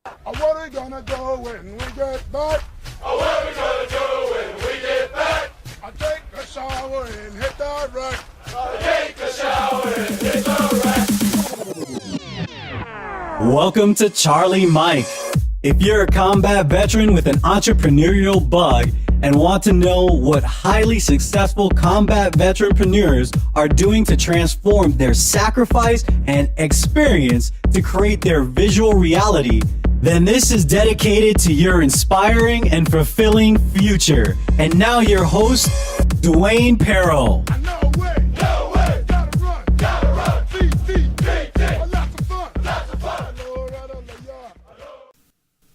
What are we gonna do when we get back? What are we gonna do when we get back? I take a shower and hit the rack. Take a shower and hit the rack. Welcome to Charlie Mike. If you're a combat veteran with an entrepreneurial bug and want to know what highly successful combat veteranpreneurs are doing to transform their sacrifice and experience to create their visual reality, then this is dedicated to your inspiring and fulfilling future. And now your host, Dwayne Paro. No way, gotta run, beat, lots of fun.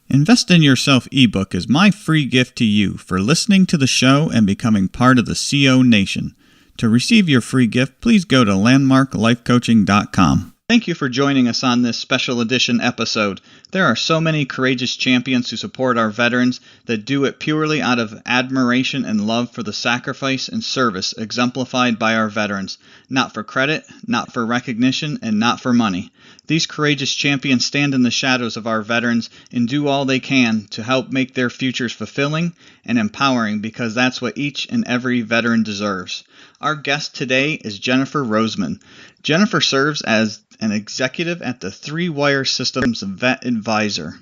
Invest in Yourself ebook is my free gift to you for listening to the show and becoming part of the CO Nation. To receive your free gift, please go to landmarklifecoaching.com. Thank you for joining us on this special edition episode. There are so many courageous champions who support our veterans that do it purely out of admiration and love for the sacrifice and service exemplified by our veterans. Not for credit, not for recognition, and not for money. These courageous champions stand in the shadows of our veterans and do all they can to help make their futures fulfilling and empowering, because that's what each and every veteran deserves. Our guest today is Jennifer Roseman. Jennifer serves as an executive at the Three Wire Systems VetAdvisor,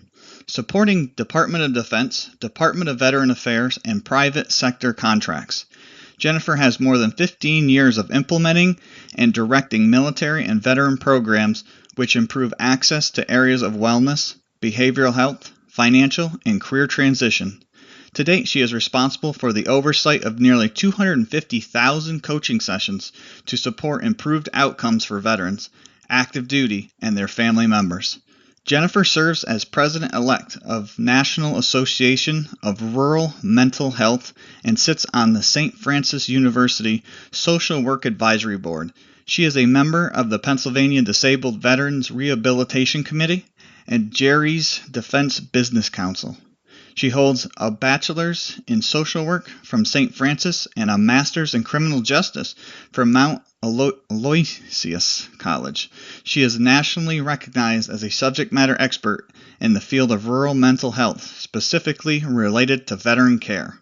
supporting Department of Defense, Department of Veteran Affairs, and private sector contracts. Jennifer has more than 15 years of implementing and directing military and veteran programs which improve access to areas of wellness, behavioral health, financial, and career transition. To date, she is responsible for the oversight of nearly 250,000 coaching sessions to support improved outcomes for veterans, active duty, and their family members. Jennifer serves as President-elect of National Association of Rural Mental Health and sits on the St. Francis University Social Work Advisory Board. She is a member of the Pennsylvania Disabled Veterans Rehabilitation Committee and JARI's Defense Business Council. She holds a Bachelors in Social Work from St. Francis and a Master's in Criminal Justice from Mount Aloysius College. She is nationally recognized as a subject matter expert in the field of rural mental health, specifically related to veteran care.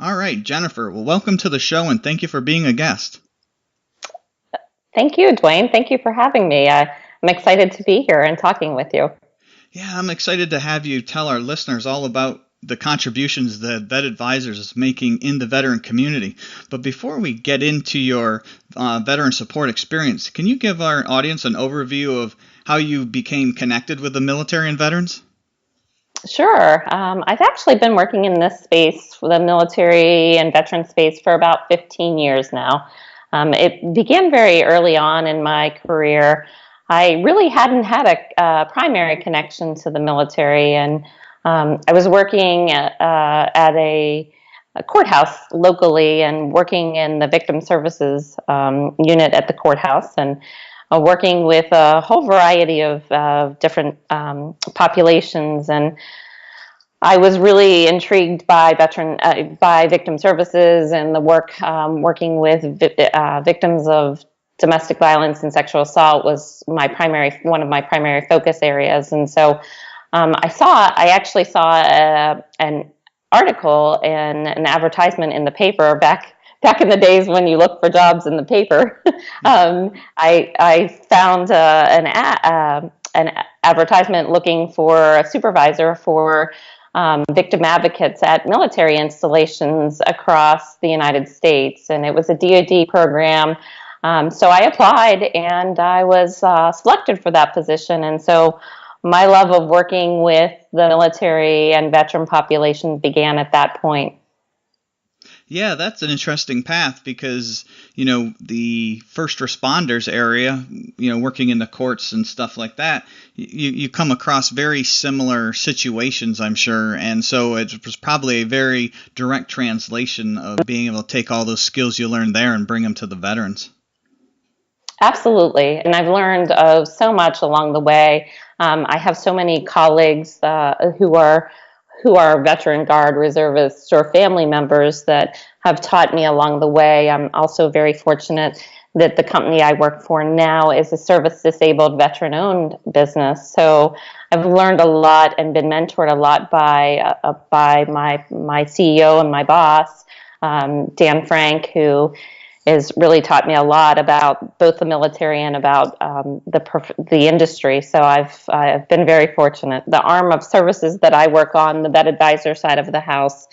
All right, Jennifer, well, welcome to the show and thank you for being a guest. Thank you, Dwayne. Thank you for having me. I'm excited to be here and talking with you. Yeah, I'm excited to have you tell our listeners all about the contributions that VetAdvisors is making in the veteran community. But before we get into your veteran support experience, can you give our audience an overview of how you became connected with the military and veterans? Sure. I've actually been working in this space, for the military and veteran space, for about 15 years now. It began very early on in my career. I really hadn't had a primary connection to the military, and I was working at a courthouse locally and working in the victim services unit at the courthouse, and working with a whole variety of different populations. And I was really intrigued by victim services and the work working with victims of domestic violence and sexual assault was one of my primary focus areas. And so I actually saw an article and an advertisement in the paper back in the days when you look for jobs in the paper. I found an advertisement looking for a supervisor for victim advocates at military installations across the United States, and it was a DoD program. So I applied and I was selected for that position. And so my love of working with the military and veteran population began at that point. Yeah, that's an interesting path because, the first responders area, working in the courts and stuff like that, you come across very similar situations, I'm sure. And so it was probably a very direct translation of being able to take all those skills you learned there and bring them to the veterans. Absolutely. And I've learned so much along the way. I have so many colleagues who are veteran guard reservists or family members that have taught me along the way. I'm also very fortunate that the company I work for now is a service-disabled, veteran-owned business. So I've learned a lot and been mentored a lot by my CEO and my boss, Dan Frank, who has really taught me a lot about both the military and about the industry. So I've been very fortunate. The arm of services that I work on, the VetAdvisor side of the house,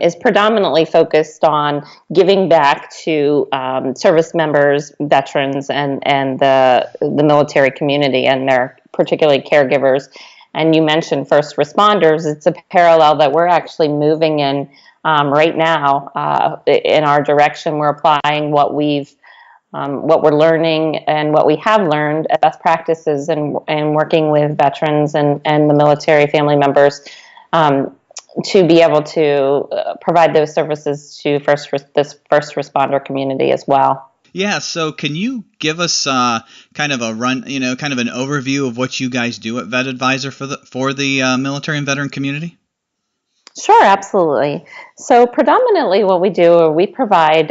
is predominantly focused on giving back to service members, veterans, and the military community and their particularly caregivers. And you mentioned first responders. It's a parallel that we're actually moving in right now in our direction. We're applying what we're learning and what we have learned as best practices and working with veterans and the military family members to be able to provide those services to this first responder community as well. Yeah, so can you give us kind of a run, kind of an overview of what you guys do at VetAdvisor for the military and veteran community? Sure, absolutely. So predominantly what we do, we provide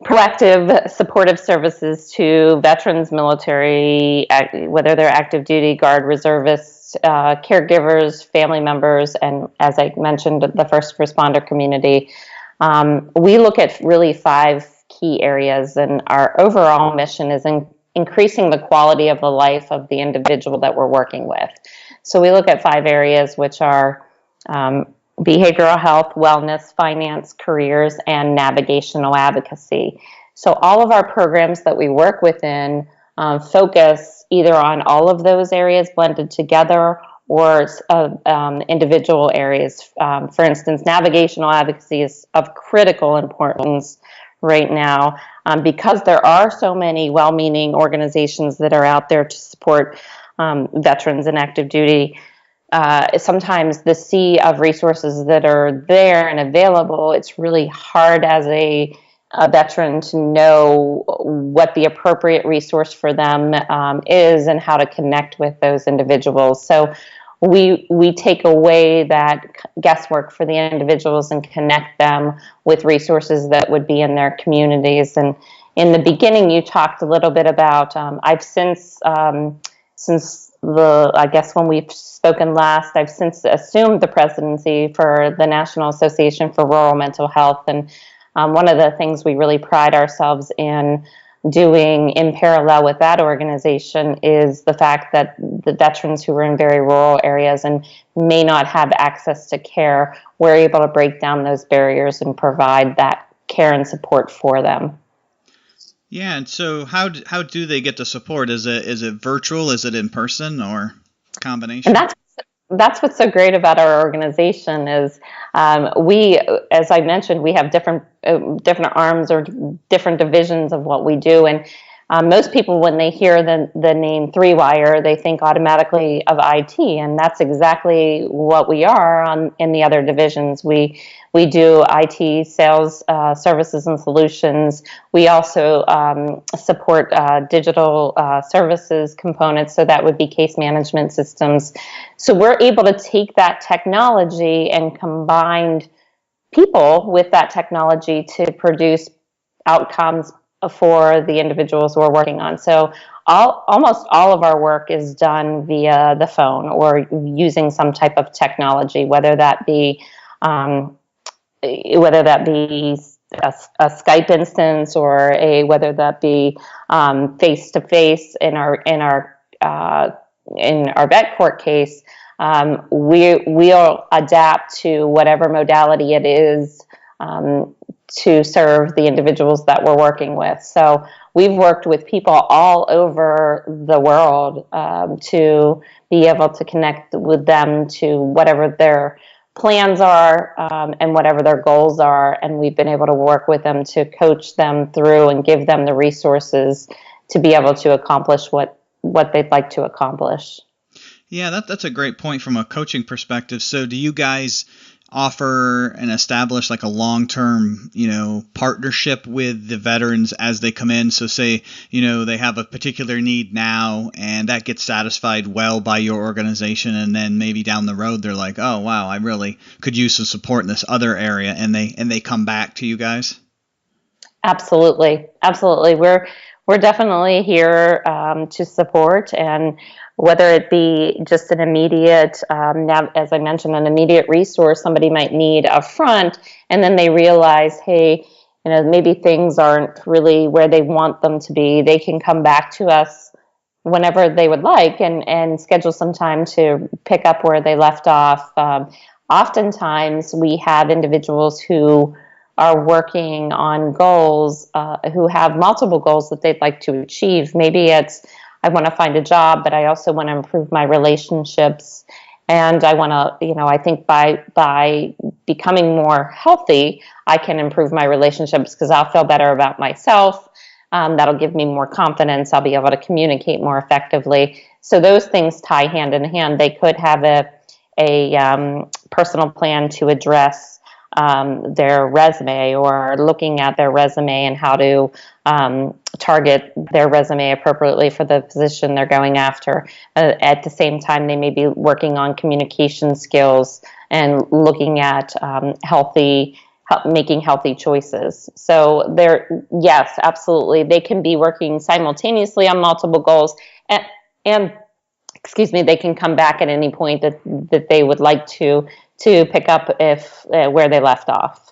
proactive supportive services to veterans, military, whether they're active duty, guard, reservists, caregivers, family members, and as I mentioned, the first responder community. We look at really 5 key areas, and our overall mission is increasing the quality of the life of the individual that we're working with. So we look at 5 areas, which are behavioral health, wellness, finance, careers, and navigational advocacy. So all of our programs that we work within focus either on all of those areas blended together or individual areas. For instance, navigational advocacy is of critical importance right now because there are so many well-meaning organizations that are out there to support veterans and active duty. Sometimes the sea of resources that are there and available, it's really hard as a veteran to know what the appropriate resource for them is and how to connect with those individuals. So we take away that guesswork for the individuals and connect them with resources that would be in their communities. And in the beginning, you talked a little bit about, I've since I guess when we've spoken last, I've since assumed the presidency for the National Association for Rural Mental Health. And one of the things we really pride ourselves in doing in parallel with that organization is the fact that the veterans who are in very rural areas and may not have access to care, we're able to break down those barriers and provide that care and support for them. Yeah, and so how do they get the support? Is it virtual? Is it in person, or combination? And that's what's so great about our organization is we, as I mentioned, we have different arms or different divisions of what we do, and most people, when they hear the name Three Wire, they think automatically of IT, and that's exactly what we are in the other divisions. We do IT, sales, services and solutions. We also support digital services components, so that would be case management systems. So we're able to take that technology and combine people with that technology to produce outcomes for the individuals we're working on. So almost all of our work is done via the phone or using some type of technology, whether that be a Skype instance or whether that be face to face in our vet court case. We'll adapt to whatever modality it is to serve the individuals that we're working with. So we've worked with people all over the world to be able to connect with them to whatever their plans are and whatever their goals are, and we've been able to work with them to coach them through and give them the resources to be able to accomplish what they'd like to accomplish. Yeah, that's a great point from a coaching perspective. So do you guys offer and establish like a long-term, partnership with the veterans as they come in? So say, they have a particular need now and that gets satisfied well by your organization, and then maybe down the road they're like, oh wow, I really could use some support in this other area, and they come back to you guys? Absolutely, absolutely. We're definitely here to support, and whether it be just an immediate, as I mentioned, an immediate resource somebody might need up front, and then they realize, hey, maybe things aren't really where they want them to be. They can come back to us whenever they would like, and schedule some time to pick up where they left off. Oftentimes, we have individuals who are working on goals, who have multiple goals that they'd like to achieve. Maybe it's, I want to find a job, but I also want to improve my relationships. And I want to, I think by becoming more healthy, I can improve my relationships because I'll feel better about myself. That'll give me more confidence. I'll be able to communicate more effectively. So those things tie hand in hand. They could have a personal plan to address their resume, or looking at their resume and how to target their resume appropriately for the position they're going after. At the same time, they may be working on communication skills and looking at making healthy choices. So yes, absolutely, they can be working simultaneously on multiple goals, and excuse me, they can come back at any point that they would like to pick up if where they left off.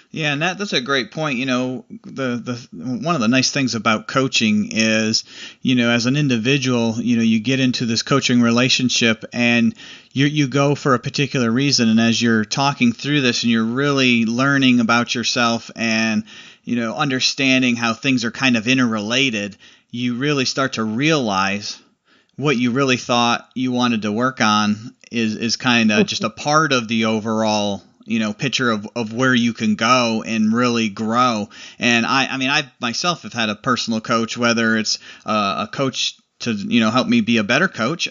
Yeah, and that's a great point. The one of the nice things about coaching is, as an individual, you get into this coaching relationship and you go for a particular reason. And as you're talking through this and you're really learning about yourself and, understanding how things are kind of interrelated, you really start to realize what you really thought you wanted to work on is kind of just a part of the overall picture of where you can go and really grow. And I myself have had a personal coach, whether it's a coach to help me be a better coach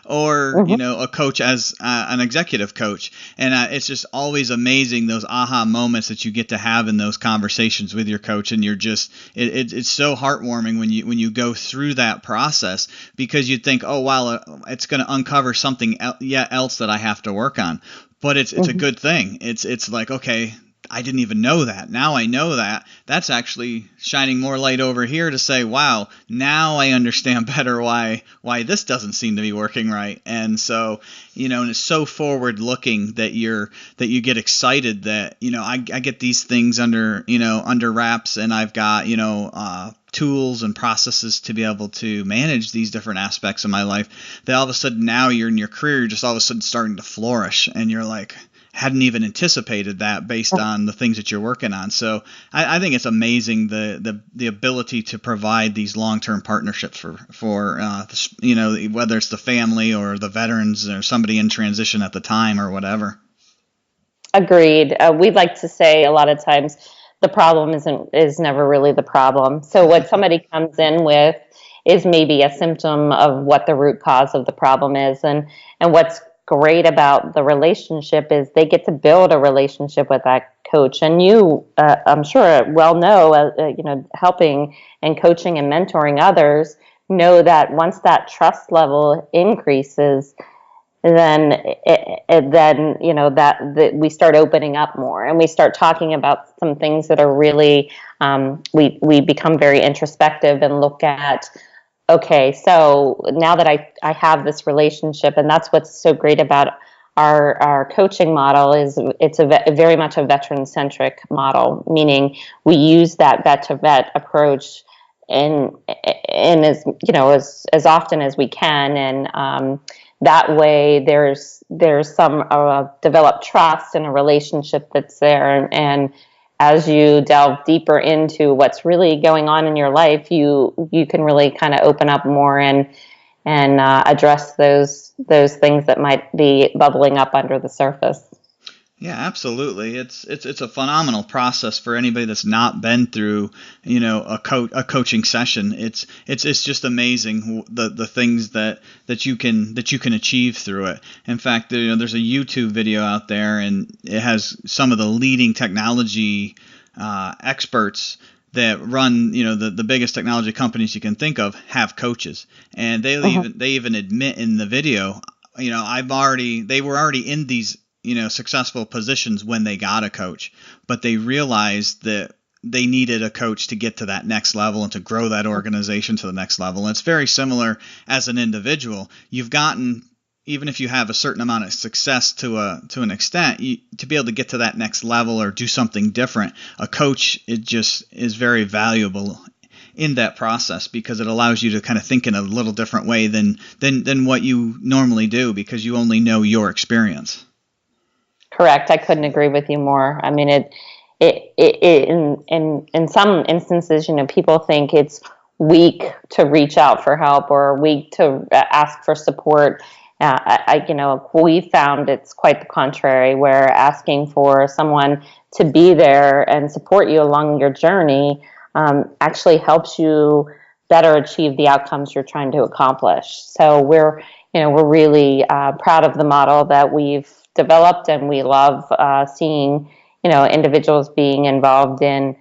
or a coach as an executive coach. And it's just always amazing, those aha moments that you get to have in those conversations with your coach. And you're just it's so heartwarming when you go through that process, because you think, oh wow, it's going to uncover something else that I have to work on. But it's a good thing. It's like, okay, I didn't even know that. Now I know that. That's actually shining more light over here to say, wow, now I understand better why this doesn't seem to be working right. And so, and it's so forward looking that you get excited that, I get these things under wraps, and I've got, tools and processes to be able to manage these different aspects of my life, that all of a sudden now you're in your career, you're just all of a sudden starting to flourish, and you're like, hadn't even anticipated that based on the things that you're working on. So I think it's amazing the ability to provide these long-term partnerships for whether it's the family or the veterans or somebody in transition at the time or whatever. Agreed. We'd like to say a lot of times the problem is never really the problem. So what somebody comes in with is maybe a symptom of what the root cause of the problem is, and what's great about the relationship is they get to build a relationship with that coach. And you, I'm sure, well know, helping and coaching and mentoring others, know that once that trust level increases, then that we start opening up more, and we start talking about some things that are really we become very introspective and look at, okay, so now that I have this relationship, and that's what's so great about our coaching model is it's very much a veteran-centric model, meaning we use that vet-to-vet approach in as often as we can, and that way there's some developed trust and a relationship that's there, and as you delve deeper into what's really going on in your life, you can really kind of open up more and address those things that might be bubbling up under the surface. Yeah, absolutely. It's a phenomenal process for anybody that's not been through, a coaching session. It's just amazing the things that you can achieve through it. In fact, there's a YouTube video out there, and it has some of the leading technology experts that run, the biggest technology companies you can think of have coaches, and they even admit in the video, they were already in these successful positions when they got a coach, but they realized that they needed a coach to get to that next level and to grow that organization to the next level. And it's very similar as an individual. You've gotten, even if you have a certain amount of success to an extent, to be able to get to that next level or do something different, a coach, it just is very valuable in that process, because it allows you to kind of think in a little different way than what you normally do, because you only know your experience. Correct. I couldn't agree with you more. I mean, in some instances, people think it's weak to reach out for help or weak to ask for support. We found it's quite the contrary, where asking for someone to be there and support you along your journey actually helps you better achieve the outcomes you're trying to accomplish. So we're really proud of the model that we've developed, and we love seeing individuals being involved in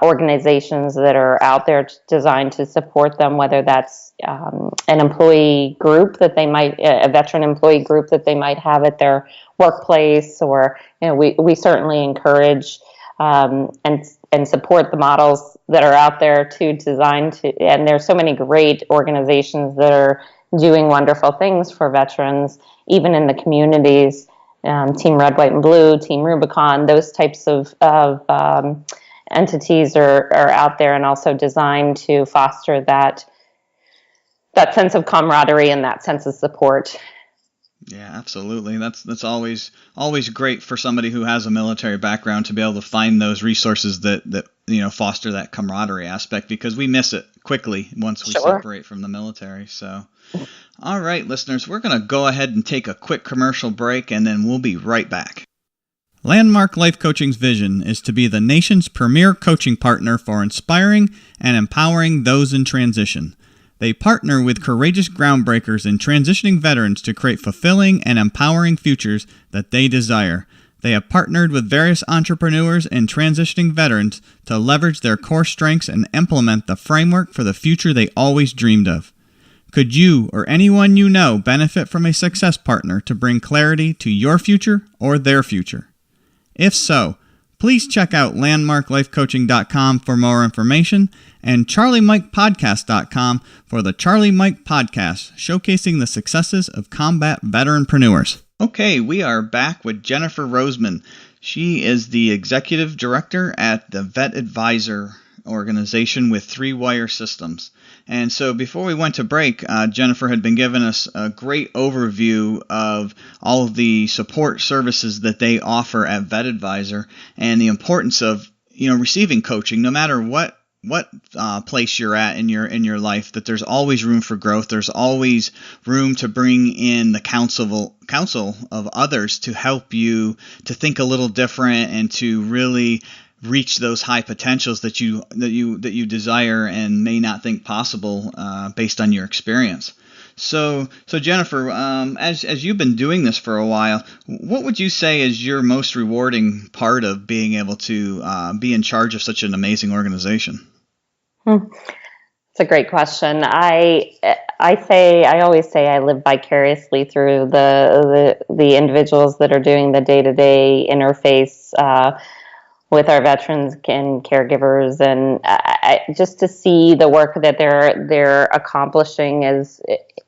organizations that are out there designed to support them, whether that's an employee group that they might, a veteran employee group that they might have at their workplace, or we certainly encourage and support the models that are out there designed to, and there's so many great organizations that are doing wonderful things for veterans, even in the communities. Team Red, White, and Blue, Team Rubicon, those types of entities are out there and also designed to foster that sense of camaraderie and that sense of support. Yeah, absolutely. That's always great for somebody who has a military background to be able to find those resources that foster that camaraderie aspect, because we miss it quickly once we separate from the military. So, all right, listeners, we're going to go ahead and take a quick commercial break, and then we'll be right back. Landmark Life Coaching's vision is to be the nation's premier coaching partner for inspiring and empowering those in transition. They partner with courageous groundbreakers in transitioning veterans to create fulfilling and empowering futures that they desire. They have partnered with various entrepreneurs and transitioning veterans to leverage their core strengths and implement the framework for the future they always dreamed of. Could you or anyone you know benefit from a success partner to bring clarity to your future or their future? If so, please check out landmarklifecoaching.com for more information and charliemikepodcast.com for the Charlie Mike Podcast, showcasing the successes of combat veteranpreneurs. Okay, we are back with Jennifer Roseman. She is the Executive Director at the VetAdvisor organization with Three Wire Systems. And so before we went to break, Jennifer had been giving us a great overview of all of the support services that they offer at VetAdvisor, and the importance of receiving coaching, no matter what place you're at in your life, that there's always room for growth. There's always room to bring in the counsel of others to help you to think a little different and to really reach those high potentials that you desire and may not think possible based on your experience. So Jennifer, as you've been doing this for a while, what would you say is your most rewarding part of being able to be in charge of such an amazing organization? It's a great question. I always say I live vicariously through the individuals that are doing the day-to-day interface with our veterans and caregivers, and just to see the work that they're accomplishing is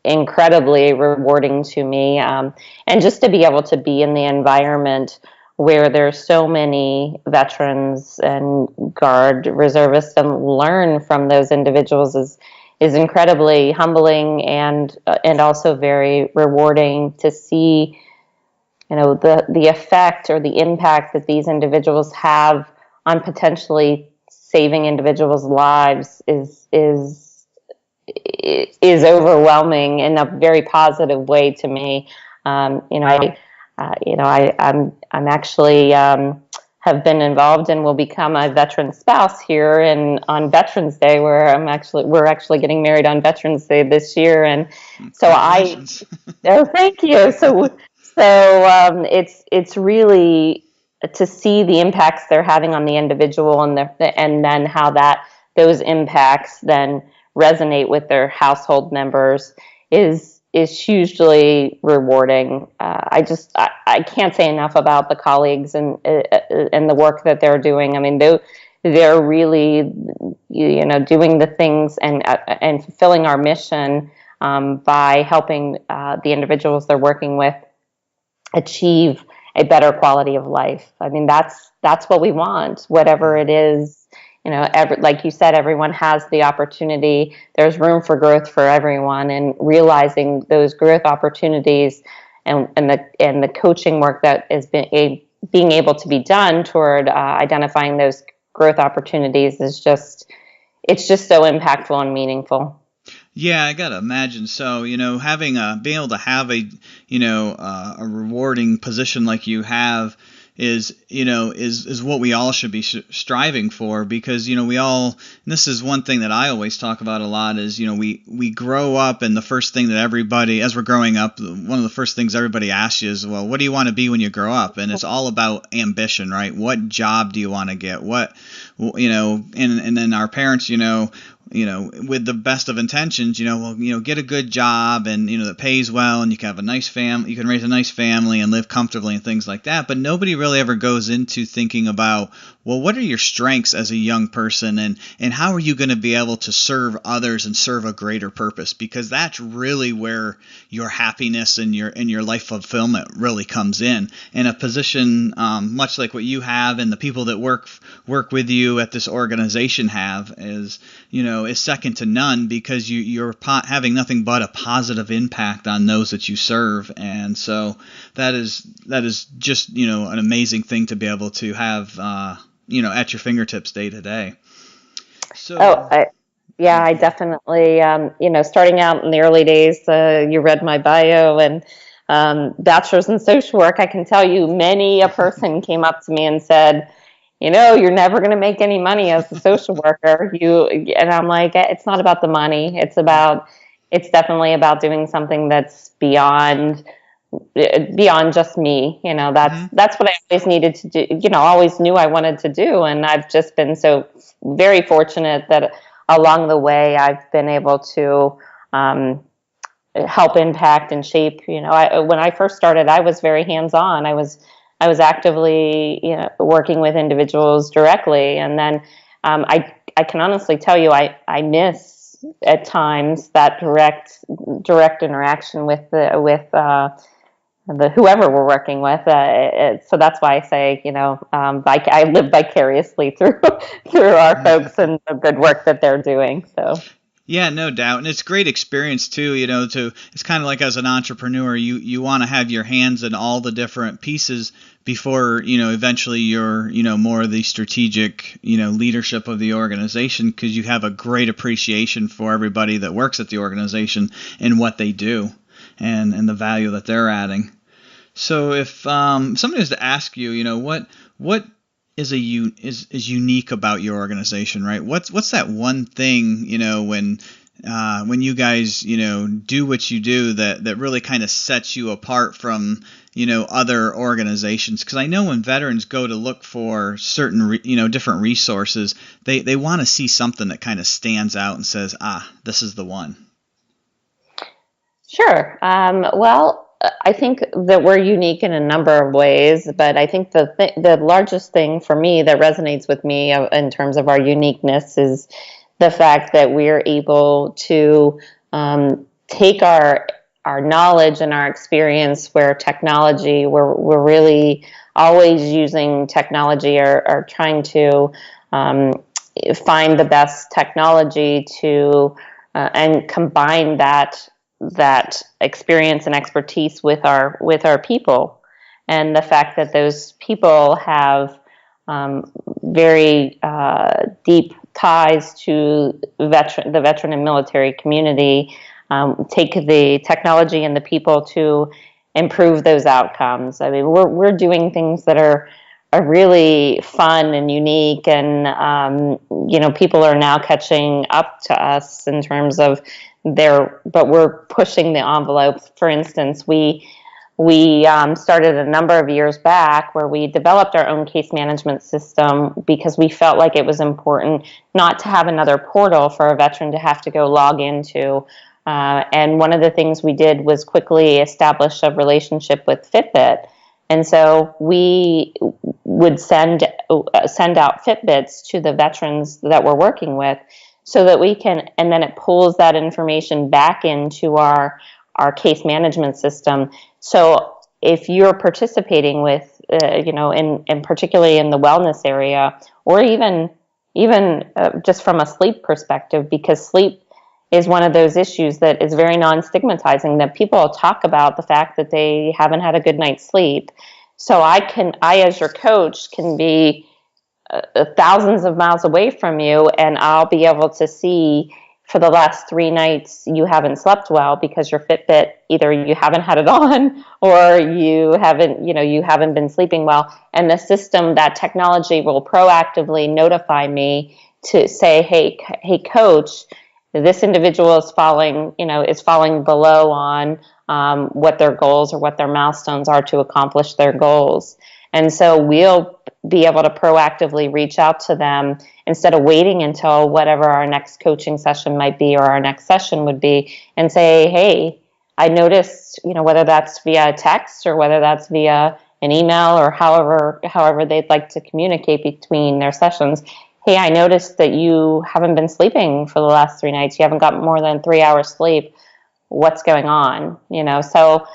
incredibly rewarding to me, and just to be able to be in the environment where there's so many veterans and Guard reservists and learn from those individuals is incredibly humbling and also very rewarding to see. The effect or the impact that these individuals have on potentially saving individuals' lives is overwhelming in a very positive way to me. I'm actually have been involved and will become a veteran spouse here on Veterans Day, where we're actually getting married on Veterans Day this year, and so thank you. So it's really to see the impacts they're having on the individual and then how those impacts then resonate with their household members is hugely rewarding. I can't say enough about the colleagues and the work that they're doing. I mean, they're really, doing the things and fulfilling our mission by helping the individuals they're working with achieve a better quality of life. I mean, that's what we want, whatever it is. Like you said, everyone has the opportunity. There's room for growth for everyone, and realizing those growth opportunities and the coaching work that is being able to be done toward identifying those growth opportunities is it's just so impactful and meaningful. Yeah, I gotta imagine. So, having being able to have a rewarding position like you have is what we all should be striving for, because we all, and this is one thing that I always talk about a lot, is we grow up, and the first thing that everybody, as we're growing up, one of the first things everybody asks you is, well, what do you want to be when you grow up? And it's all about ambition, right? What job do you want to get? And then our parents, with the best of intentions, get a good job, and that pays well, and you can have a nice family, you can raise a nice family and live comfortably and things like that. But nobody really ever goes into thinking about, well, what are your strengths as a young person, and how are you going to be able to serve others and serve a greater purpose? Because that's really where your happiness and your life fulfillment really comes in. And a position much like what you have, and the people that work with you at this organization have, is second to none, because you're having nothing but a positive impact on those that you serve. And so that is just an amazing thing to be able to have at your fingertips day to day. So I definitely starting out in the early days, you read my bio, and bachelor's in social work. I can tell you, many a person came up to me and said, you're never going to make any money as a social worker. And I'm like, it's not about the money. It's definitely about doing something that's beyond just me. That's what I always needed to do. Always knew I wanted to do. And I've just been so very fortunate that along the way, I've been able to help impact and shape. When I first started, I was very hands-on. I was actively, working with individuals directly, and then I can honestly tell you, I miss at times that direct interaction with the whoever we're working with. So that's why I say, I live vicariously through our folks and the good work that they're doing. So. Yeah, no doubt. And it's great experience too, it's kind of like, as an entrepreneur, you want to have your hands in all the different pieces before, eventually you're, more of the strategic, leadership of the organization, because you have a great appreciation for everybody that works at the organization and what they do and the value that they're adding. So if somebody was to ask you, what is unique about your organization, right? What's that one thing, when you guys, do what you do that really kind of sets you apart from, other organizations? Because I know when veterans go to look for certain, different resources, they want to see something that kind of stands out and says, this is the one. Sure. Well, I think that we're unique in a number of ways, but I think the largest thing for me that resonates with me in terms of our uniqueness is the fact that we're able to take our knowledge and our experience where technology, we're really always using technology or trying to find the best technology to and combine that experience and expertise with our people, and the fact that those people have very deep ties to the veteran and military community, take the technology and the people to improve those outcomes. I mean, we're doing things that are really fun and unique, and people are now catching up to us in terms of but we're pushing the envelope. For instance, we started a number of years back where we developed our own case management system because we felt like it was important not to have another portal for a veteran to have to go log into. And one of the things we did was quickly establish a relationship with Fitbit. And so we would send out Fitbits to the veterans that we're working with, so that we can, and then it pulls that information back into our case management system. So if you're participating with, in particularly in the wellness area, or even just from a sleep perspective, because sleep is one of those issues that is very non-stigmatizing, that people talk about the fact that they haven't had a good night's sleep. So I as your coach can be thousands of miles away from you, and I'll be able to see for the last 3 nights you haven't slept well because your Fitbit, either you haven't had it on or you haven't been sleeping well. And the system, that technology, will proactively notify me to say, hey coach, this individual is falling below on what their goals or what their milestones are to accomplish their goals. And so we'll be able to proactively reach out to them instead of waiting until whatever our next coaching session might be or our next session would be, and say, hey, I noticed, whether that's via text or whether that's via an email or however they'd like to communicate between their sessions. Hey, I noticed that you haven't been sleeping for the last 3 nights. You haven't got more than 3 hours sleep. What's going on? So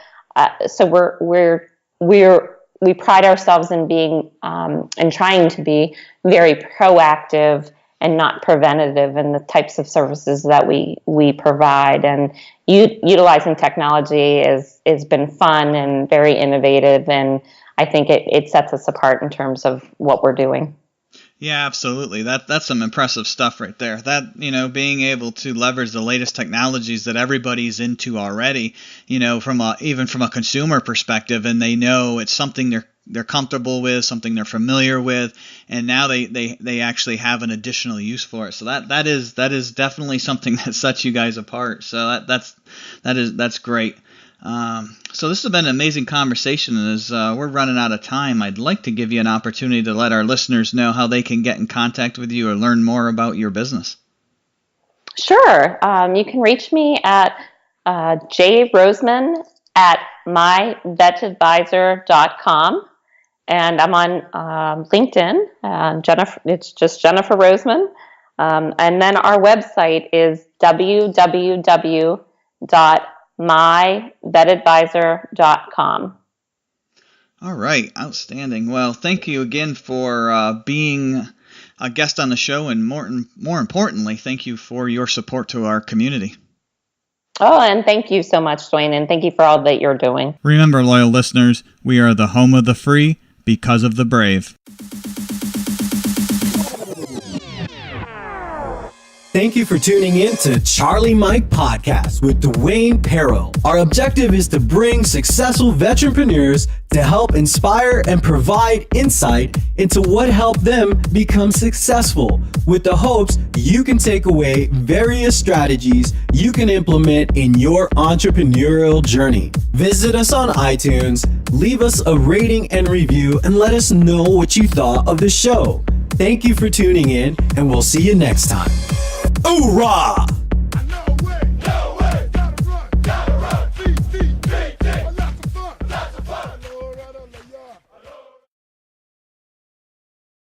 we pride ourselves in being and trying to be very proactive and not preventative in the types of services that we provide. And utilizing technology has been fun and very innovative, and I think it sets us apart in terms of what we're doing. Yeah, absolutely. That's some impressive stuff right there. That, being able to leverage the latest technologies that everybody's into already, even from a consumer perspective, and they know it's something they're comfortable with, something they're familiar with, and now they actually have an additional use for it. So that is definitely something that sets you guys apart. So that's great. So this has been an amazing conversation, and as we're running out of time, I'd like to give you an opportunity to let our listeners know how they can get in contact with you or learn more about your business. Sure. You can reach me at jroseman@myvetadvisor.com, and I'm on LinkedIn. Jennifer, it's just Jennifer Roseman. And then our website is www.myvetadvisor.com. All right, outstanding. Well, thank you again for being a guest on the show, and more importantly, thank you for your support to our community. Oh, and thank you so much, Dwayne, and thank you for all that you're doing. Remember, loyal listeners, we are the home of the free because of the brave. Thank you for tuning in to Charlie Mike Podcast with Dwayne Paro. Our objective is to bring successful veteranpreneurs to help inspire and provide insight into what helped them become successful, with the hopes you can take away various strategies you can implement in your entrepreneurial journey. Visit us on iTunes, leave us a rating and review, and let us know what you thought of the show. Thank you for tuning in, and we'll see you next time. Hoorah!